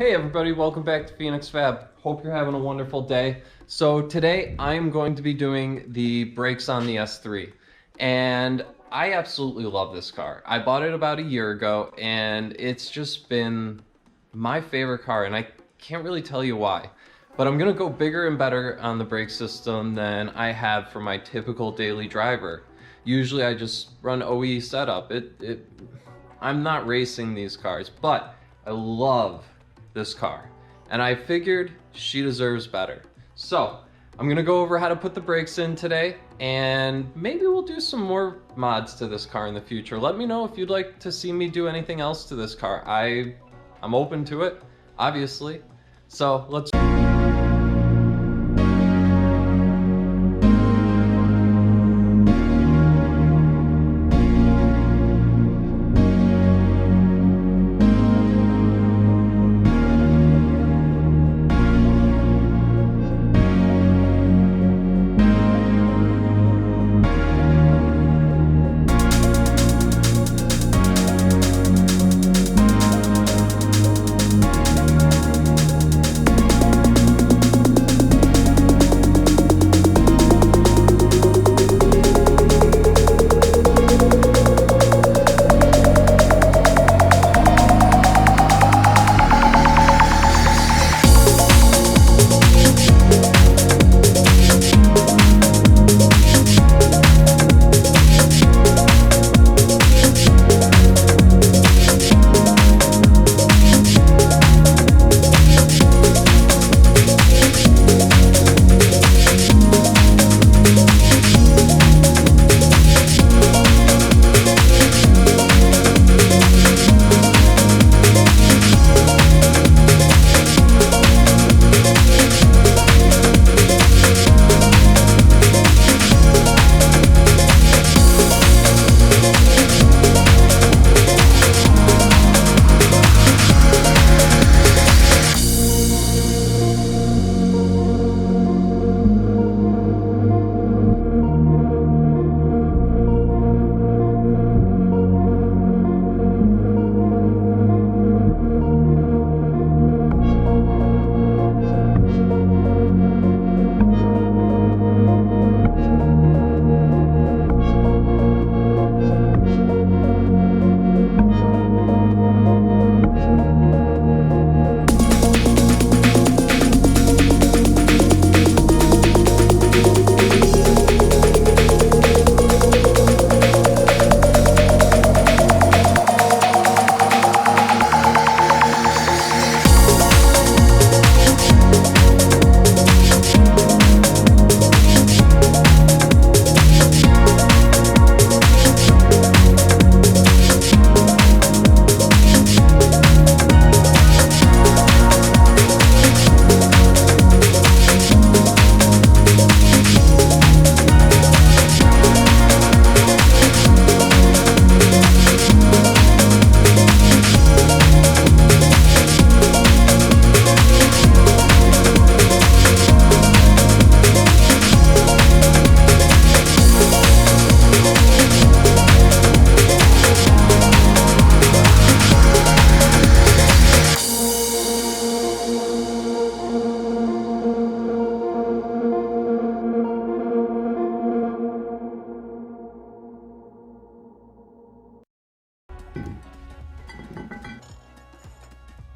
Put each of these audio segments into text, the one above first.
Hey everybody, welcome back to Phoenix Fab. Hope you're having a wonderful day. So today I'm going to be doing the brakes on the S3, and I absolutely love this car. I bought it about a year ago and it's just been my favorite car, and I can't really tell you why. But I'm gonna go bigger and better on the brake system than I have for my typical daily driver. Usually I just run OE setup. I'm not racing these cars, but I love this car, and I figured she deserves better. So I'm gonna go over how to put the brakes in today, and maybe we'll do some more mods to this car in the future. Let me know if you'd like to see me do anything else to this car. I'm open to it, obviously. So let's...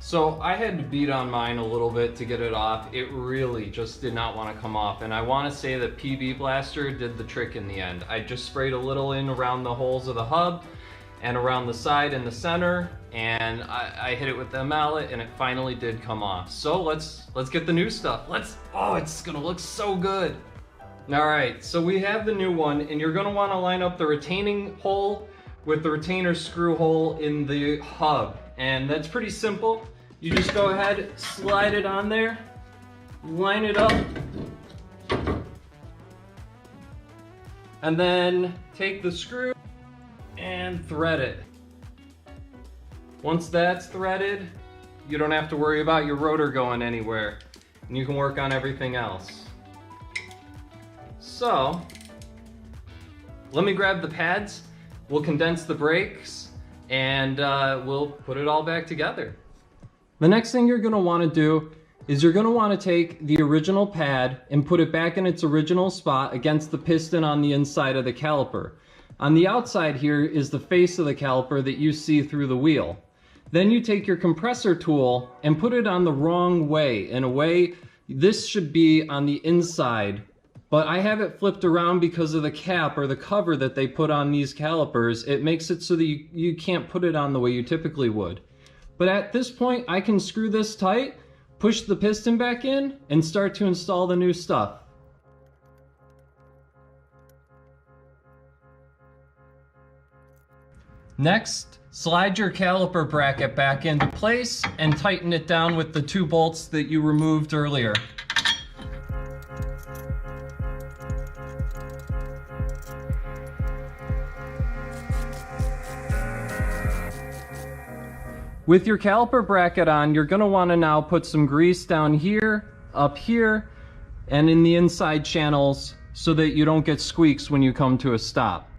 So I had to beat on mine a little bit to get it off. It really just did not want to come off, and I want to say that PB Blaster did the trick in the end. I just sprayed a little in around the holes of the hub and around the side and the center, and I hit it with the mallet, and it finally did come off. So let's get the new stuff. Oh, it's gonna look so good. All right, so we have the new one, and you're gonna want to line up the retaining hole with the retainer screw hole in the hub, and that's pretty simple. You just go ahead, slide it on there, line it up, and then take the screw and thread it. Once that's threaded, you don't have to worry about your rotor going anywhere, and you can work on everything else. So, let me grab the pads, we'll condense the brakes, and we'll put it all back together. The next thing you're going to want to do is you're going to want to take the original pad and put it back in its original spot against the piston on the inside of the caliper. On the outside here is the face of the caliper that you see through the wheel. Then you take your compressor tool and put it on the wrong way. In a way, this should be on the inside, but I have it flipped around because of the cap or the cover that they put on these calipers. It makes it so that you can't put it on the way you typically would. But at this point, I can screw this tight, push the piston back in, and start to install the new stuff. Next, slide your caliper bracket back into place and tighten it down with the 2 bolts that you removed earlier. With your caliper bracket on, you're going to want to now put some grease down here, up here, and in the inside channels so that you don't get squeaks when you come to a stop.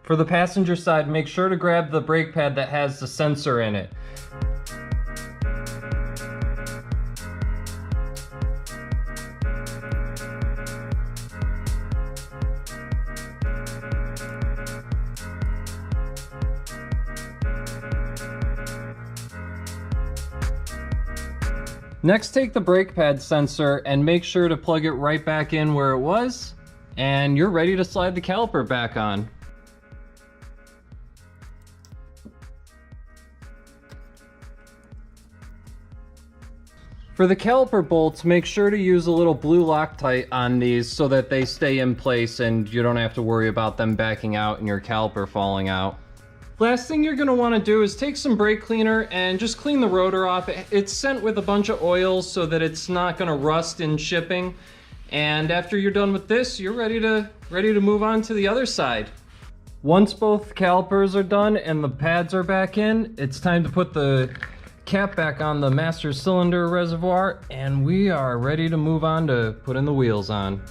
For the passenger side, make sure to grab the brake pad that has the sensor in it. Next, take the brake pad sensor and make sure to plug it right back in where it was, and you're ready to slide the caliper back on. For the caliper bolts, make sure to use a little blue Loctite on these so that they stay in place and you don't have to worry about them backing out and your caliper falling out. Last thing you're going to want to do is take some brake cleaner and just clean the rotor off. It's sent with a bunch of oils so that it's not going to rust in shipping. And after you're done with this, you're ready to move on to the other side. Once both calipers are done and the pads are back in, it's time to put the cap back on the master cylinder reservoir, and we are ready to move on to putting the wheels on.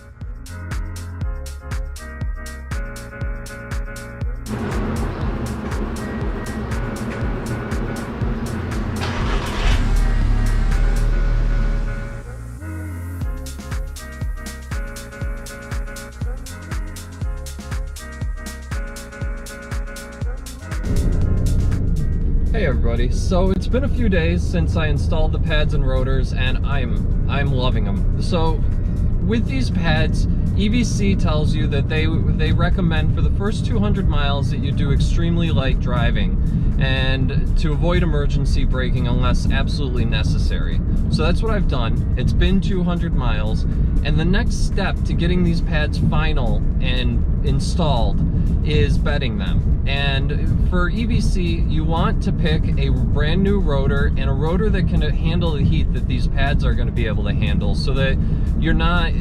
Hey everybody, so it's been a few days since I installed the pads and rotors, and I'm loving them. So with these pads, EBC tells you that they recommend for the first 200 miles that you do extremely light driving and to avoid emergency braking unless absolutely necessary. So that's what I've done. It's been 200 miles, and the next step to getting these pads final and installed is bedding them. And for EBC, you want to pick a brand new rotor and a rotor that can handle the heat that these pads are going to be able to handle, so that you're not,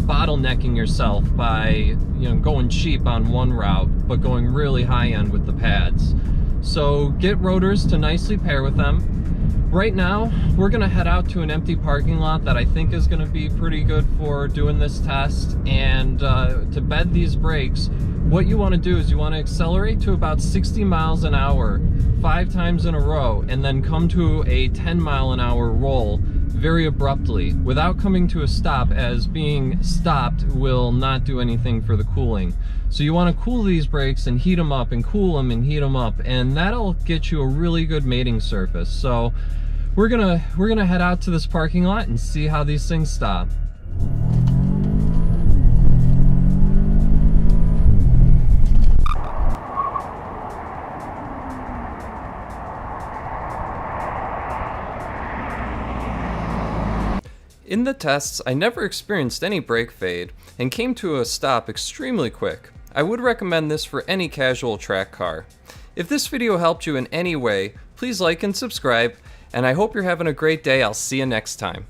bottlenecking yourself by, going cheap on one route, but going really high end with the pads. So get rotors to nicely pair with them. Right now, we're gonna head out to an empty parking lot that I think is gonna be pretty good for doing this test. And to bed these brakes, what you wanna do is you wanna accelerate to about 60 miles an hour 5 times in a row, and then come to a 10-mile-an-hour roll very abruptly without coming to a stop, as being stopped will not do anything for the cooling. So you want to cool these brakes and heat them up and cool them and heat them up, and that'll get you a really good mating surface. So we're gonna head out to this parking lot and see how these things stop. In the tests, I never experienced any brake fade and came to a stop extremely quick. I would recommend this for any casual track car. If this video helped you in any way, please like and subscribe, and I hope you're having a great day. I'll see you next time.